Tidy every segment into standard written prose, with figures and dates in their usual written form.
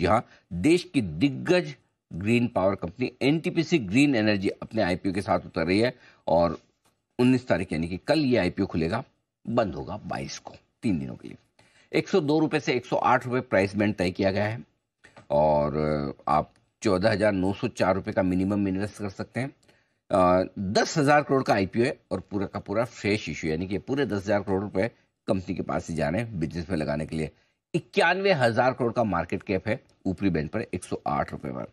जी हाँ, देश की दिग्गज green power company NTPC green energy अपने आईपीओ के साथ उतर रही है और 19 तारीख यानी कि कल ये आईपीओ खुलेगा, बंद होगा 22 को, 3 दिनों के लिए। 102 रुपए से 108 रुपए प्राइस बैंड तय किया गया है और आप 14,904 रुपए का मिनिमम इन्वेस्ट कर सकते हैं। 10,000 करोड़ का आईपीओ है और पूरा का पूरा फ्रेश इश्यू, यानी कि पूरे 10,000 करोड़ रुपए कंपनी के पास ही जा रहे हैं बिजनेस में लगाने के लिए। 91,000 करोड़ का मार्केट कैप है, ऊपरी बैंड पर 108 रुपए पर।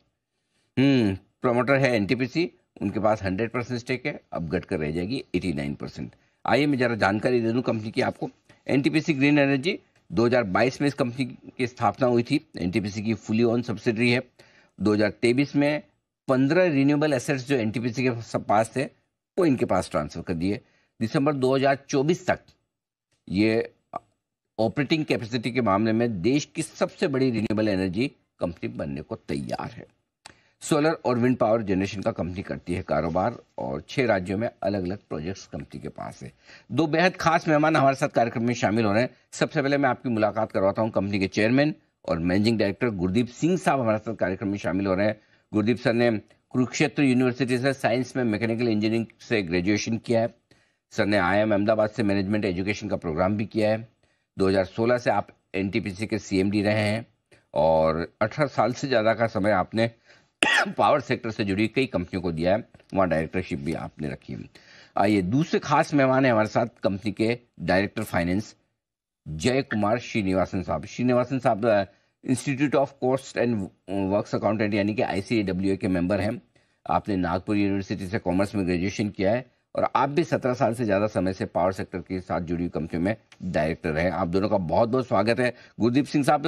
प्रमोटर है एनटीपीसी, उनके पास 100% स्टेक है, अब घटकर रह जाएगी 89%। आइए मैं जरा जानकारी दे दूं कंपनी की आपको। एनटीपीसी ग्रीन एनर्जी 2022 में इस कंपनी की स्थापना हुई थी। एनटीपीसी की फुली ओन सब्सिडरी है। 2023 में 15 रिन्यूएबल एसेट्स जो एनटीपीसी के पास थे वो इनके पास ट्रांसफर कर दिए। दिसंबर 2024 तक ये ऑपरेटिंग कैपेसिटी के मामले में देश की सबसे बड़ी रिन्यूएबल एनर्जी कंपनी बनने को तैयार है। सोलर और विंड पावर जनरेशन का कंपनी करती है कारोबार और 6 राज्यों में अलग अलग प्रोजेक्ट्स कंपनी के पास है। 2 बेहद खास मेहमान हमारे साथ कार्यक्रम में शामिल हो रहे हैं। सबसे पहले मैं आपकी मुलाकात करवाता हूं कंपनी के चेयरमैन और मैनेजिंग डायरेक्टर गुरदीप सिंह साहब हमारे साथ कार्यक्रम में शामिल हो रहे हैं। गुरदीप सर ने कुरुक्षेत्र यूनिवर्सिटी से साइंस में मैकेनिकल इंजीनियरिंग से ग्रेजुएशन किया है। सर ने IIM अहमदाबाद से मैनेजमेंट एजुकेशन का प्रोग्राम भी किया है। 2016 से आप एनटीपीसी के CMD रहे हैं और 18 साल से ज़्यादा का समय आपने पावर सेक्टर से जुड़ी कई कंपनियों को दिया है, वहाँ डायरेक्टरशिप भी आपने रखी है। आइए दूसरे खास मेहमान है हमारे साथ कंपनी के डायरेक्टर फाइनेंस जय कुमार श्रीनिवासन साहब। श्रीनिवासन साहब institute of cost and works accountant यानी कि ICAWA के मेंबर हैं। आपने नागपुर यूनिवर्सिटी से कॉमर्स में ग्रेजुएशन किया है और आप भी 17 साल से ज़्यादा समय से पावर सेक्टर के साथ जुड़ी हुई कंपनियों में डायरेक्टर हैं। आप दोनों का बहुत बहुत स्वागत है। गुरदीप सिंह साहब,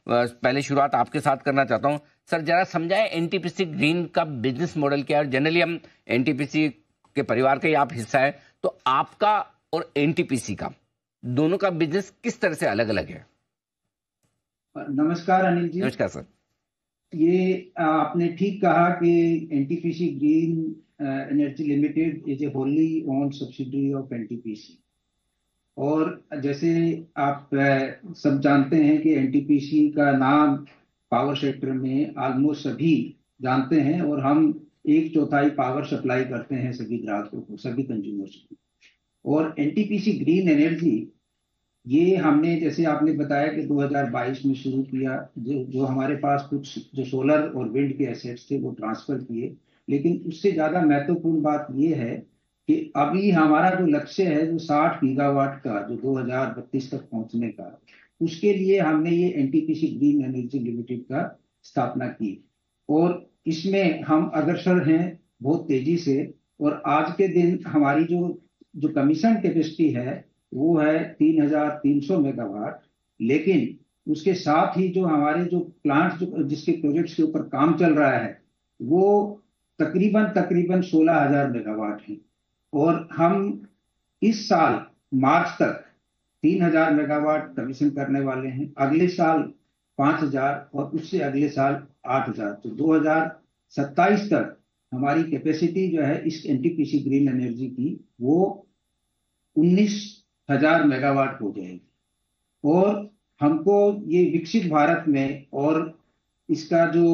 पहले शुरुआत आपके साथ करना चाहता हूँ। सर जरा समझाएं एनटीपीसी ग्रीन का बिजनेस मॉडल क्या है। और जनरली हम एनटीपीसी के परिवार का ही आप हिस्सा है, तो आपका और एनटीपीसी का दोनों का बिजनेस किस तरह से अलग अलग है? नमस्कार अनिल जी। नमस्कार सर। ये आपने ठीक कहा कि NTPC green energy limited is a wholly owned subsidiary of NTPC. और जैसे आप सब जानते हैं कि एनटीपीसी का नाम पावर सेक्टर में ऑलमोस्ट सभी जानते हैं और हम 1/4 पावर सप्लाई करते हैं सभी ग्राहकों को, सभी कंज्यूमर्स को। और एनटीपीसी ग्रीन एनर्जी ये हमने, जैसे आपने बताया कि 2022 में शुरू किया। जो हमारे पास कुछ जो सोलर और विंड के एसेट्स थे वो ट्रांसफर किए, लेकिन उससे ज्यादा महत्वपूर्ण बात ये है कि अभी हमारा जो लक्ष्य है जो 60 गीगावाट का, जो 2032 तक पहुंचने का, उसके लिए हमने ये एनटीपीसी ग्रीन एनर्जी लिमिटेड का स्थापना की और इसमें हम अग्रसर हैं बहुत तेजी से। और आज के दिन हमारी जो कमीशन कैपेसिटी है वो है 3,300 मेगावाट। लेकिन उसके साथ ही जो हमारे जो प्लांट जो जिसके प्रोजेक्ट्स के ऊपर काम चल रहा है वो तकरीबन 16,000 मेगावाट है। और हम इस साल मार्च तक 3,000 मेगावाट कमीशन करने वाले हैं, अगले साल 5,000 और उससे अगले साल 8,000। तो 2027 तक हमारी कैपेसिटी जो है इस एनटीपीसी ग्रीन एनर्जी की वो 19,000 मेगावाट हो जाएगी। और हमको ये विकसित भारत में, और इसका जो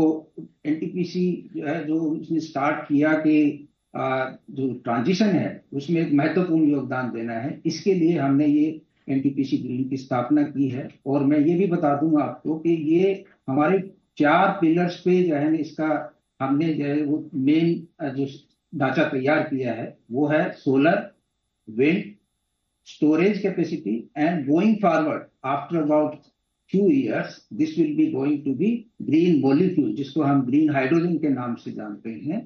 एनटीपीसी जो है जो उसने स्टार्ट किया कि जो ट्रांजिशन है उसमें एक महत्वपूर्ण योगदान देना है, इसके लिए हमने ये एनटीपीसी ग्रीन की स्थापना की है। और मैं ये भी बता दूंगा आपको कि ये हमारे 4 पिलर्स पे जो है इसका हमने जो है वो मेन जो ढांचा तैयार किया है वो है solar, wind, storage capacity, and going forward after about few years this will be going to be green molecule, जिसको हम ग्रीन हाइड्रोजन के नाम से जानते हैं।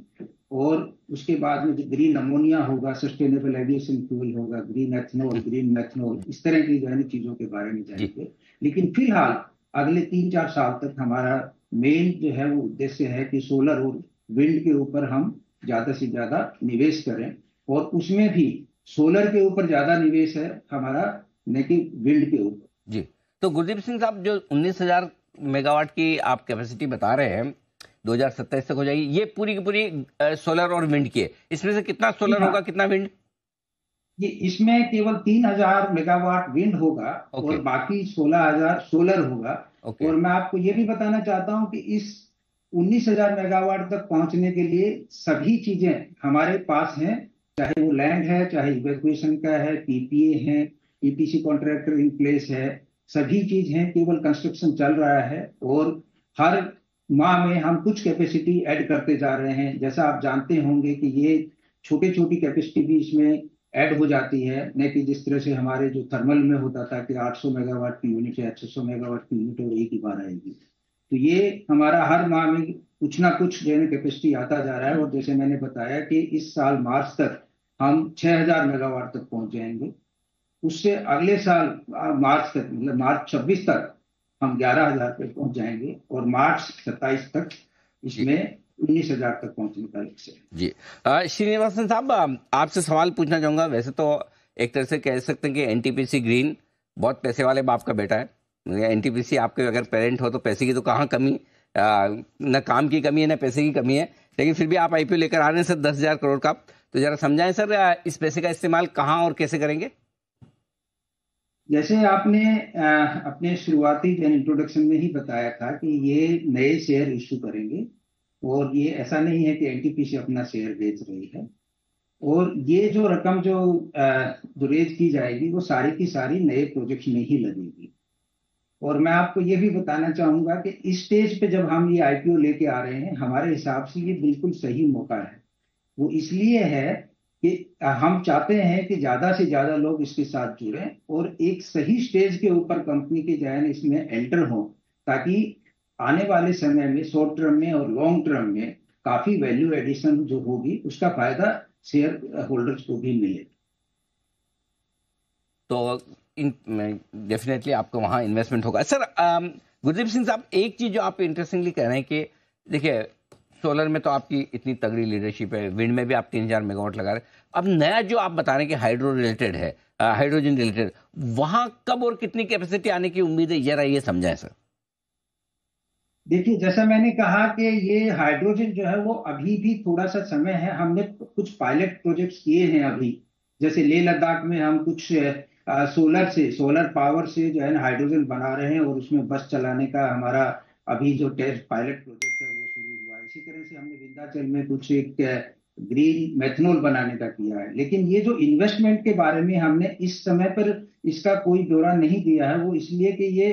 और उसके बाद में जो ग्रीन अमोनिया होगा, सस्टेनेबल एविएशन फ्यूल होगा, ग्रीन एथनॉल, ग्रीन मेथनॉल, इस तरह की जो है चीजों के बारे में जानेंगे। लेकिन फिलहाल अगले 3-4 साल तक हमारा मेन जो है वो उद्देश्य है कि सोलर और विंड के ऊपर हम ज्यादा से ज्यादा निवेश करें। और उसमें भी सोलर के ऊपर ज्यादा निवेश है हमारा, न कि विंड के ऊपर। जी, तो गुरदीप सिंह साहब, जो 19,000 मेगावाट की आप कैपेसिटी बता रहे हैं 2027 तक हो जाएगी, ये पूरी की पूरी सोलर और विंड की है। इसमें से कितना सोलर होगा, कितना विंड? ये इसमें केवल 3,000 मेगावाट विंड होगा ओके। और बाकी 16,000 सोलर होगा। ओके। और मैं आपको ये भी बताना चाहता हूं कि इस 19,000 मेगावाट तक पहुंचने के लिए सभी चीजें हमारे पास हैं, चाहे वो लैंड है, चाहे इवैक्यूएशन का है, पीपीए है, ईपीसी कॉन्ट्रैक्टर इन प्लेस है, सभी चीज हैं, केवल कंस्ट्रक्शन चल रहा है। और हर माह में हम कुछ कैपेसिटी ऐड करते जा रहे हैं। जैसा आप जानते होंगे कि ये छोटी छोटी कैपेसिटी भी इसमें ऐड हो जाती है, न कि जिस तरह से हमारे जो थर्मल में होता था कि 800 मेगावाट की यूनिट या 600 मेगावाट की यूनिट और एक ही बार आएगी। तो ये हमारा हर माह में कुछ ना कुछ जो है कैपेसिटी आता जा रहा है। और जैसे मैंने बताया कि इस साल मार्च तक हम 6,000 मेगावाट तक पहुंच जाएंगे। उससे अगले साल मार्च तक, मतलब मार्च 26 तक हम 11,000 पे पहुंच जाएंगे और मार्च 27 तक जी। इसमें 19,000 तक पहुंचने का लक्ष्य है। जी। श्रीनिवासन साहब, आपसे सवाल पूछना चाहूंगा। वैसे तो एक तरह से कह सकते हैं कि एनटीपीसी ग्रीन बहुत पैसे वाले बाप का बेटा है। एनटीपीसी आपके अगर पेरेंट हो तो पैसे की तो कहाँ कमी, न काम की कमी है न पैसे की कमी है, लेकिन फिर भी आप आईपीओ लेकर आ रहे हैं सर 10,000 करोड़ का। तो जरा समझाएं सर, इस पैसे का इस्तेमाल कहाँ और कैसे करेंगे? जैसे आपने अपने शुरुआती इंट्रोडक्शन में ही बताया था कि ये नए शेयर इशू करेंगे। और ये ऐसा नहीं है कि एनटीपीसी अपना शेयर बेच रही है। और ये जो रकम जो रेज की जाएगी वो सारी की सारी नए प्रोजेक्ट्स में ही लगेगी। और मैं आपको ये भी बताना चाहूंगा कि इस स्टेज पे जब हम ये आईपीओ लेके आ रहे हैं, हमारे हिसाब से ये बिल्कुल सही मौका है। वो इसलिए है कि हम चाहते हैं कि ज्यादा से ज्यादा लोग इसके साथ जुड़ें और एक सही स्टेज के ऊपर कंपनी के जो है ना इसमें एंटर हो, ताकि आने वाले समय में शॉर्ट टर्म में और लॉन्ग टर्म में काफी वैल्यू एडिशन जो होगी उसका फायदा शेयर होल्डर्स को भी मिले। तो इन डेफिनेटली आपको वहाँ इन्वेस्टमेंट होगा। सर गुरदीप सिंह साहब, एक चीज़ जो आप इंटरेस्टिंगली कह रहे हैं कि देखिए सोलर में तो आपकी इतनी तगड़ी लीडरशिप है, विंड में भी आप 3,000 मेगावाट लगा रहे हैं। अब नया जो आप बता रहे हैं कि हाइड्रो रिलेटेड है, हाइड्रोजन रिलेटेड, वहाँ कब और कितनी कैपेसिटी आने की उम्मीद है, जरा ये समझाएं सर। देखिए, जैसा मैंने कहा कि ये हाइड्रोजन जो है वो अभी भी थोड़ा सा समय है। हमने कुछ पायलट प्रोजेक्ट्स किए हैं अभी। जैसे लेह लद्दाख में हम कुछ सोलर पावर से जो है ना हाइड्रोजन बना रहे हैं और उसमें बस चलाने का हमारा अभी जो टेस्ट पायलट प्रोजेक्ट है वो शुरू हुआ है। इसी तरह से हमने विंध्याचल में कुछ एक ग्रीन मेथनॉल बनाने का किया है। लेकिन ये जो इन्वेस्टमेंट के बारे में हमने इस समय पर इसका कोई ब्यौरा नहीं दिया है, वो इसलिए कि ये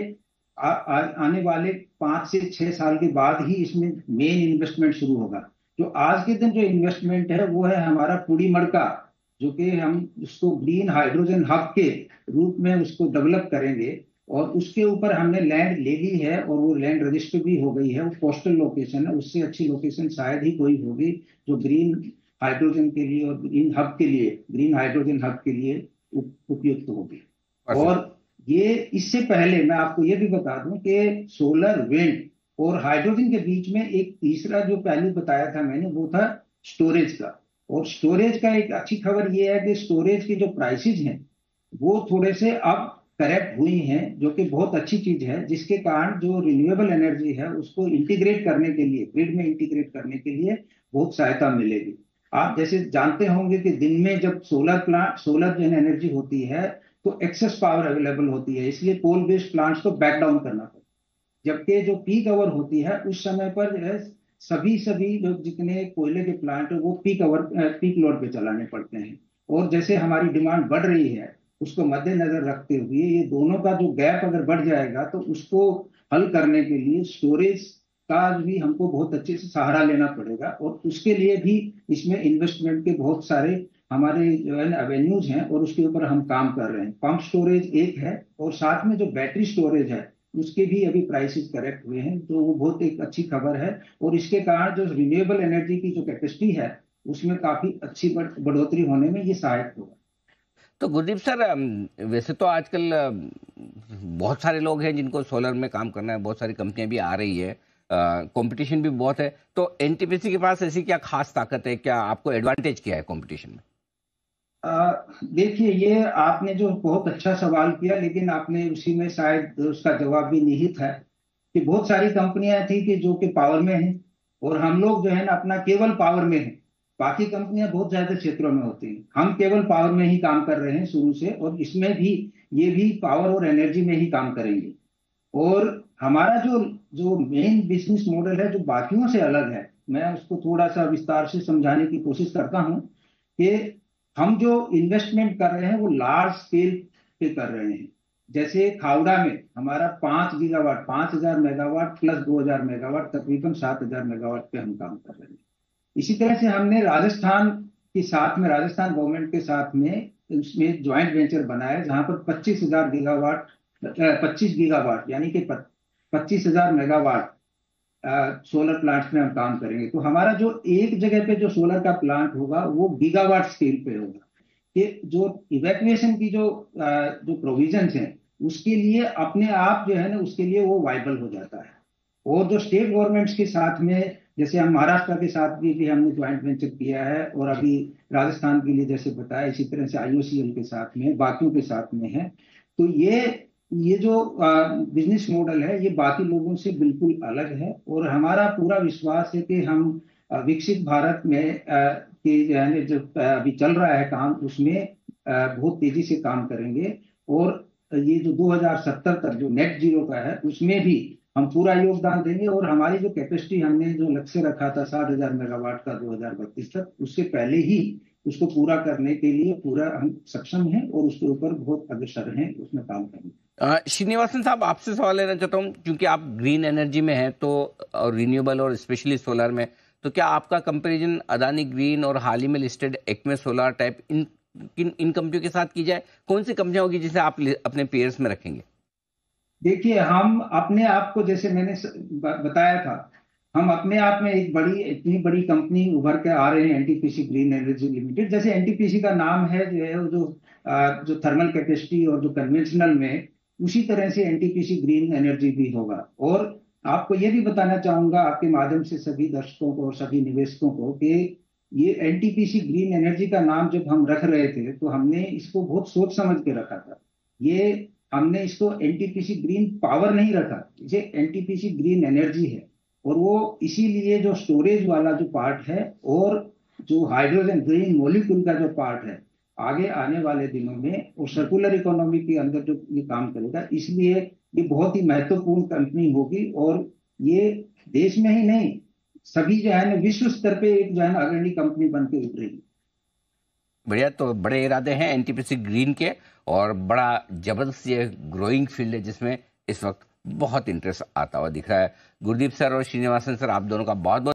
आने वाले 5 से 6 साल के बाद ही इसमें मेन इन्वेस्टमेंट शुरू होगा। जो आज के दिन जो इन्वेस्टमेंट है वो है हमारा पुड़ी मड़का, जो कि हम उसको ग्रीन हाइड्रोजन हब के रूप में उसको डेवलप करेंगे। और उसके ऊपर हमने लैंड ले ली है और वो लैंड रजिस्टर भी हो गई है। वो कोस्टल लोकेशन है, उससे अच्छी लोकेशन शायद ही कोई होगी जो ग्रीन हाइड्रोजन के लिए और ग्रीन हब के लिए, ग्रीन हाइड्रोजन हब के लिए उपयुक्त होगी। परफेक्ट। और ये इससे पहले मैं आपको ये भी बता दूं कि सोलर, विंड और हाइड्रोजन के बीच में एक तीसरा जो पहलू बताया था मैंने, वो था स्टोरेज का। और स्टोरेज का एक अच्छी खबर ये है कि स्टोरेज की जो प्राइसेज हैं वो थोड़े से अब करेक्ट हुई हैं, जो कि बहुत अच्छी चीज है, जिसके कारण जो रिन्यूएबल एनर्जी है उसको इंटीग्रेट करने के लिए, ग्रिड में इंटीग्रेट करने के लिए बहुत सहायता मिलेगी। आप जैसे जानते होंगे कि दिन में जब सोलर जो एनर्जी होती है तो एक्सेस पावर अवेलेबल होती है, इसलिए कोल बेस्ड प्लांट्स को बैक डाउन करना पड़ता है। जबकि जो पीक आवर होती है उस समय पर जो है सभी सभी जो जितने कोयले के प्लांट है वो पीक लोड पे चलाने पड़ते हैं। और जैसे हमारी डिमांड बढ़ रही है उसको मद्देनजर रखते हुए ये दोनों का जो गैप अगर बढ़ जाएगा तो उसको हल करने के लिए स्टोरेज का भी हमको बहुत अच्छे से सहारा लेना पड़ेगा। और उसके लिए भी इसमें इन्वेस्टमेंट के बहुत सारे हमारे जो है ना एवेन्यूज हैं और उसके ऊपर हम काम कर रहे हैं। पंप स्टोरेज एक है और साथ में जो बैटरी स्टोरेज है उसके भी अभी प्राइसेस करेक्ट हुए हैं, तो वो बहुत एक अच्छी खबर है। और इसके कारण जो रिन्यूएबल एनर्जी की जो कैपेसिटी है उसमें काफी अच्छी बढ़ोतरी होने में ये सहायक होगा। तो गुरदीप सर, वैसे तो आजकल बहुत सारे लोग हैं जिनको सोलर में काम करना है, बहुत सारी कंपनियां भी आ रही है, कंपटीशन भी बहुत है। तो एनटीपीसी के पास ऐसी क्या खास ताकत है, क्या आपको एडवांटेज क्या है कंपटीशन में? देखिए, ये आपने जो बहुत अच्छा सवाल किया, लेकिन आपने उसी में शायद उसका जवाब भी निहित है कि बहुत सारी कंपनियां थी कि जो कि पावर में हैं और हम लोग जो है ना अपना केवल पावर में हैं। बाकी कंपनियां बहुत ज्यादा क्षेत्रों में होती हैं, हम केवल पावर में ही काम कर रहे हैं शुरू से, और इसमें भी ये भी पावर और एनर्जी में ही काम करेंगे। और हमारा जो जो मेन बिजनेस मॉडल है जो बाकियों से अलग है, मैं उसको थोड़ा सा विस्तार से समझाने की कोशिश करता हूं कि हम जो इन्वेस्टमेंट कर रहे हैं वो लार्ज स्केल पे कर रहे हैं। जैसे खावड़ा में हमारा 5 गीगावाट, 5,000 मेगावाट प्लस 2,000 मेगावाट, तकरीबन 7,000 मेगावाट पे हम काम कर रहे हैं। इसी तरह से हमने राजस्थान के साथ में, राजस्थान गवर्नमेंट के साथ में उसमें ज्वाइंट वेंचर बनाया जहां पर 25,000 गीगावाट, 25 गीगावाट यानी कि 25,000 मेगावाट सोलर प्लांट्स में हम काम करेंगे। तो हमारा जो एक जगह पे जो सोलर का प्लांट होगा वो गीगावाट स्केल पे होगा, कि जो इवैक्यूएशन की जो प्रोविजंस हैं उसके लिए अपने आप जो है ना उसके लिए वो वाइबल हो जाता है। और जो स्टेट गवर्नमेंट्स के साथ में, जैसे हम महाराष्ट्र के साथ भी हमने ज्वाइंट वेंचर किया है, और अभी राजस्थान के लिए जैसे बताया, इसी तरह से आईओसीएल के साथ में, बाकियों के साथ में है। तो ये जो बिजनेस मॉडल है ये बाकी लोगों से बिल्कुल अलग है, और हमारा पूरा विश्वास है कि हम विकसित भारत में के जो है जो अभी चल रहा है काम, उसमें बहुत तेजी से काम करेंगे। और ये जो 2070 तक जो नेट जीरो का है उसमें भी हम पूरा योगदान देंगे, और हमारी जो कैपेसिटी हमने जो लक्ष्य रखा था 60,000 मेगावाट का 2032 तक, उससे पहले ही उसको पूरा करने के लिए पूरा हम सक्षम हैं और उसके ऊपर बहुत अग्रसर हैं, उसमें काम करेंगे। श्रीनिवासन साहब, आपसे सवाल लेना चाहता हूँ, क्योंकि आप ग्रीन एनर्जी में हैं तो, और रिन्यूएबल और स्पेशली सोलर में, तो क्या आपका कंपैरिजन अदानी ग्रीन और हाल ही में listed Acme solar type in कंपनियों के साथ की जाए? कौन सी कंपनियां होगी जिसे आप अपने पेयर्स में रखेंगे? देखिए, हम अपने आप को, जैसे मैंने बताया था, हम अपने आप में एक बड़ी, इतनी बड़ी कंपनी उभर के आ रहे हैं, एनटीपीसी ग्रीन एनर्जी लिमिटेड। जैसे एनटीपीसी का नाम है जो है जो थर्मल कैपेसिटी और जो कन्वेंशनल में, उसी तरह से एनटीपीसी ग्रीन एनर्जी भी होगा। और आपको ये भी बताना चाहूंगा आपके माध्यम से सभी दर्शकों को और सभी निवेशकों को कि ये एनटीपीसी ग्रीन एनर्जी का नाम जब हम रख रहे थे तो हमने इसको बहुत सोच समझ के रखा था। ये हमने इसको एनटीपीसी ग्रीन पावर नहीं रखा, ये एनटीपीसी ग्रीन एनर्जी है। और वो इसीलिए जो स्टोरेज वाला जो पार्ट है और जो हाइड्रोजन ग्रीन मॉलिक्यूल का जो पार्ट है, आगे आने वाले दिनों में और सर्कुलर इकोनॉमी के अंदर जो ये काम करेगा, इसलिए ये बहुत ही महत्वपूर्ण कंपनी होगी। और ये देश में ही नहीं, सभी जो है ना विश्व स्तर पे एक जो है ना अग्रणी कंपनी बन के उभरेगी। बढ़िया, तो बड़े इरादे हैं एनटीपीसी ग्रीन के, और बड़ा जबरदस्त ये ग्रोइंग फील्ड है जिसमें इस वक्त बहुत इंटरेस्ट आता हुआ दिख रहा है। गुरदीप सर और श्रीनिवासन सर, आप दोनों का बहुत बहुत